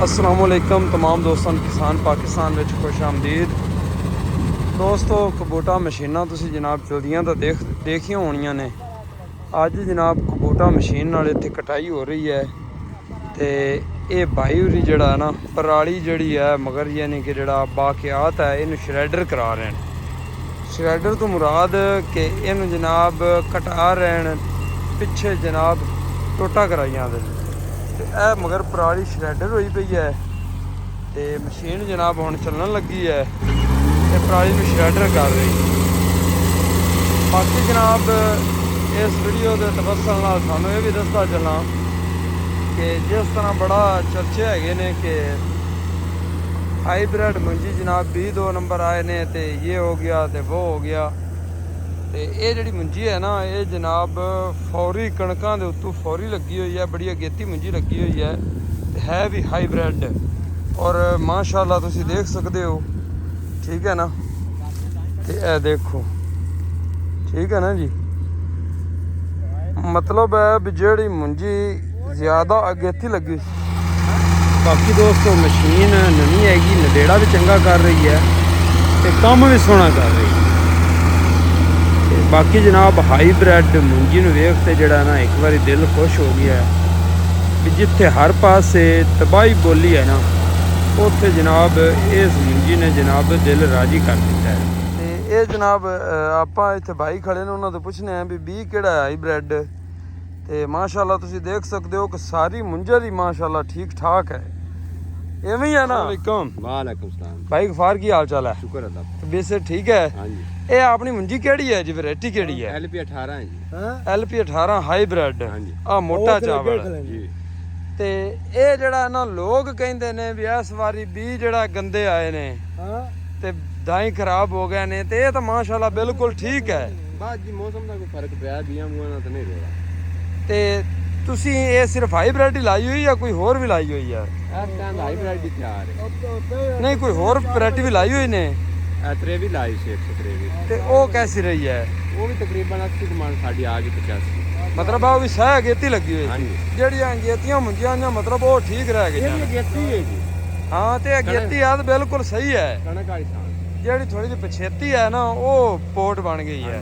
अस्सलामुअलैकुम तमाम दोस्तों किसान पाकिस्तान में खुश आमदीद। दोस्तों कबूटा मशीनां तुसी जनाब चलदियां तो देखियां होनियां ने। अज जनाब कबूटा मशीन नाल इत्थे कटाई हो रही है ते ये भाई होरी जड़ा ना पराली जड़ी है मगर यानी कि जड़ा बाकियात है इन्हू श्रैडर करा रहे हैं। श्रैडर तो मुराद के इन्हू जनाब कटा रहे हैं, पिछे जनाब टोटा कराइया ए मगर पराली श्रैडर हुई पई है ते मशीन जनाब हुण चलन लगी है ते पराली नूं श्रैडर कर रही। बाकी जनाब इस वीडियो के तवसल नाल सानूं ये भी दसदा चलना कि जिस तरह बड़ा चर्चे हैगे ने कि हाईब्रिड मुंजी जनाब 22 नंबर आए ने ते ये हो गया ते वो हो गया। तो ये जी मुंजी है ना ये जनाब फौरी कणकों के उत्तों फौरी लगी हुई है, बड़ी अगेती मुंजी लगी हुई है भी हाईब्रिड और माशाल्लाह तुसी देख सकते हो। ठीक है ना, तो यह देखो ठीक है ना जी, मतलब है भी जी मुंजी ज़्यादा अगेती लगी। बाकी दोस्तों मशीन नवी हैगी, नदेड़ा भी चंगा कर रही है तो काम भी सोहना कर रही है। बाकी जनाब हाईब्रिड मुंजी नूं वेखते जड़ा ना एक बार दिल खुश हो गया है भी जिथे हर पासे तबाही बोली है ना उत्थे जनाब इस मुंजी ने जनाब दिल राजी कर दिता है। ते ये जनाब आपां इत्थे भाई खड़े ने उन्हां तों पुछने हैं भी 20 किहड़ा है हाईब्रिड। ते माशाल्लाह तुसीं देख सकते हो कि सारी मुंजर ही माशाल्लाह ठीक ठाक है। इवें ही है ना। वालेकुम सलाम भाई गफार की हाल चाल है? शुक्र अल्लाह। वैसे ठीक है। हाँ जी। ये अपनी मुंजी केड़ी है जी, वैरायटी केड़ी है? LP 18 है जी। LP 18 hybrid. हाँ जी। आ मोटा चावल जी। ते ये जड़ा ना लोग कहंदे ने भी इस वारी बीज जड़ा गंदे आए ने ते दाई खराब हो गए ने, ते ये तो माशाल्लाह बिल्कुल ठीक है। बात जी मौसम का कोई फर्क पिया बिया मुआ तो नहीं रहा। ते तुसी ये सिर्फ हाईब्रिड ही लाई हुई या कोई होर भी लाई हुई है? इस टाइम हाईब्रिड ही तैयार है। नहीं कोई होर वैरायटी भी लाई हुई ने? एतरे भी लाई से 103 ते वो कैसी रही है? वो भी तकरीबन 80 कमान साडी आ गई 85। मतलब वो भी सह अगेती लगी हुई। हाँ जी। जेड़ियां अगेतियां मुंजियां ने मतलब वो ठीक रह गई। ये अगेती है जी। हाँ ते अगेती है तो बिल्कुल सही है। कणक वाली सांस जेड़ी थोड़ी जी पछेती है ना वो पोट बन गई है।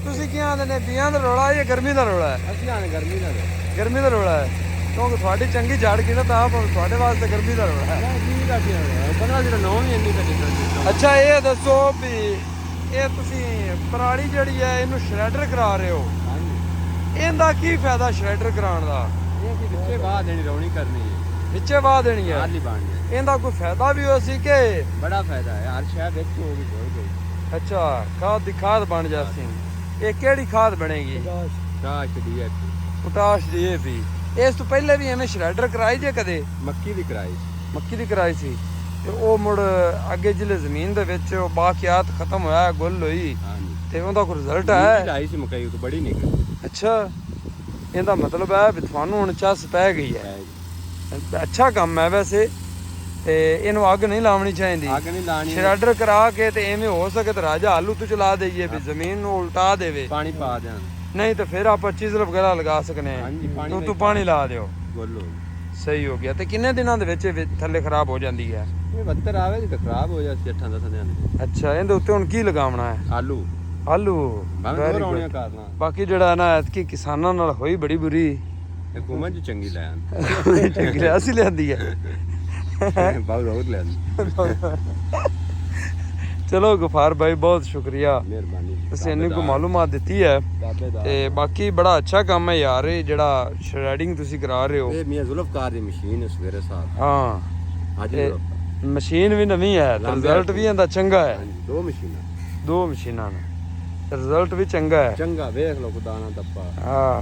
तुसी की आंदे ने बियां दा रोड़ा है या गर्मी दा रोड़ा है? असली आने गर्मी ना दे। गर्मी दा रोड़ा है क्योंकि थोड़ी चंगी जड़ की ना तां थोड़े वास्ते गर्मी दा रोड़ा है। जी का क्या है 15 दिन 9 ही इंनी का डिफरेंस। अच्छा ये दसो भी ये तुसी पराली जड़ी है इनू श्रैडर करा रहे हो, हां जी। इहदा की फायदा श्रैडर कराने दा? ये कि विचे बात देनी रौनी करनी है, विचे बाह देनी है, हाली बांधनी है। इहदा कोई फायदा भी हो सी के? बड़ा फायदा है हर शय विच होगी बोल गई। अच्छा खाद दी खाद बन जासी। ये केड़ी खाद बनेगी? Potash DAP। Potash DAP। इस तो पहले भी एवें श्रैडर कराई जे कदे? मक्की दी कराई। मक्की दी कराई सी ते ओ मुड़ अगे जिले जमीन दे विच ओ बाकियात खत्म होया गुल होई हां जी। ते ओंदा कोई रिजल्ट है? लाई सी मकई तो बड़ी निकली। अच्छा इहदा मतलब है भी थानू हुण चस पै गई है। अच्छा काम है वैसे ते इहनू अग नहीं लावनी चाहिदी। आग नहीं लानी। श्रैडर करा के ते एवें हो सके तो राजा आलू तो चला देइए भी जमीन नू उल्टा देवे, पानी पा दें। नहीं तो फिर आप चीज़ल वगैरह लगा सकने हाँ जी, पानी हैं। तू में पानी ला दियो। बोलो सही हो गया। तो किन्ने दिनों दे विच थल्ले खराब हो जाती है? ये 72 आवे जी तो खराब हो जाती 8-10 दिन। अच्छा इहदे उत्ते हुण की लगावना है? आलू आलू। भाਵੇਂ Very दो good। रौणियां करना। बाकी जड़ा ना ऐतकी किसानां नाल होई बड़ी बुरी हुकूमत जी चंगी लैन चंगी असी लियांदी है। बहुत बहुत लैन। चलो गफार भाई बहुत शुक्रिया, मेहरबानी। तुसीं इन्नी को मालूमात दी है ते बाकी बड़ा अच्छा काम है यार ये जड़ा श्रैडिंग तुसीं करा रहे हो। ये मियां जुल्फकार दी मशीन है सवेरे साहब। हाँ आज ते मशीन भी नवी है ते रिजल्ट भी इहदा चंगा है। दो मशीनां। दो मशीनां ने रिजल्ट भी चंगा है। चंगा वेख लो दाना दब्बा। हाँ